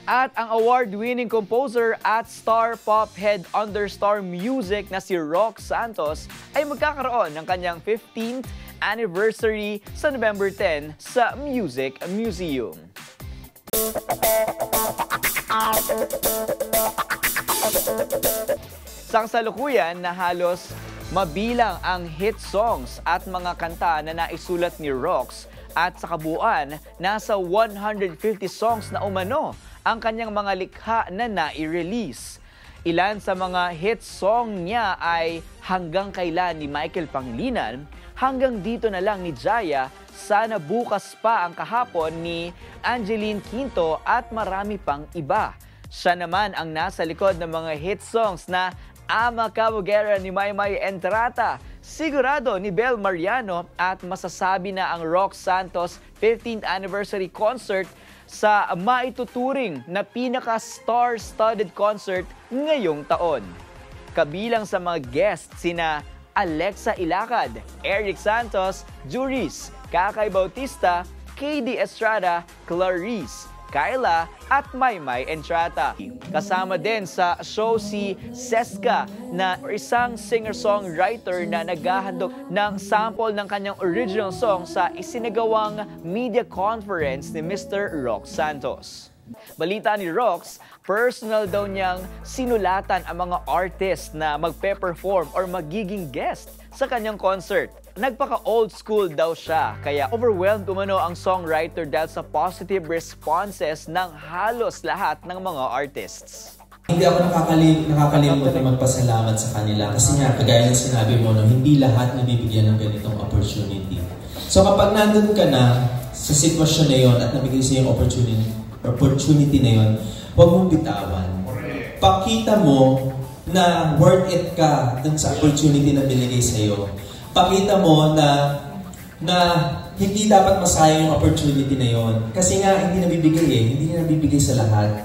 At ang award-winning composer at star pop head under Star Music na si Rox Santos ay magkakaroon ng kanyang 15th anniversary sa November 10 sa Music Museum. Sa kasalukuyan na halos mabilang ang hit songs at mga kanta na naisulat ni Rox at sa kabuuan, nasa 150 songs na umano ang kanyang mga likha na nai-release. Ilan sa mga hit song niya ay Hanggang Kailan ni Michael Pangilinan, Hanggang Dito na Lang ni Jaya, Sana Bukas Pa ang Kahapon ni Angeline Quinto at marami pang iba. Siya naman ang nasa likod ng mga hit songs na Ama Cabugera ni Maymay Entrata, Sigurado ni Bel Mariano at masasabi na ang Rox Santos 15th Anniversary Concert sa maituturing na pinaka-star-studded concert ngayong taon. Kabilang sa mga guests sina Alexa Ilacad, Eric Santos, Juris, Kakay Bautista, KD Estrada, Clarice, Kyla at Maymay Entrata. Kasama din sa show si Seska na isang singer-songwriter na naghahandog ng sample ng kanyang original song sa isinagawang media conference ni Mr. Rox Santos. Balita ni Rox, personal daw niyang sinulatan ang mga artist na magpe-perform or magiging guest sa kanyang concert. Nagpaka-old school daw siya, kaya overwhelmed umano ang songwriter dahil sa positive responses ng halos lahat ng mga artists. Hindi ako nakakalimot na magpasalamat sa kanila kasi nga, kagaya ng sinabi mo, no, hindi lahat nabibigyan ng ganitong opportunity. So kapag nandun ka na sa sitwasyon na yon at nabigay sa yung opportunity na yon, huwag mong bitawan. Pakita mo na worth it ka dun sa opportunity na binigay sa iyo. Pakita mo na hindi dapat masayang yung opportunity na yon. Kasi nga, hindi nabibigay sa lahat.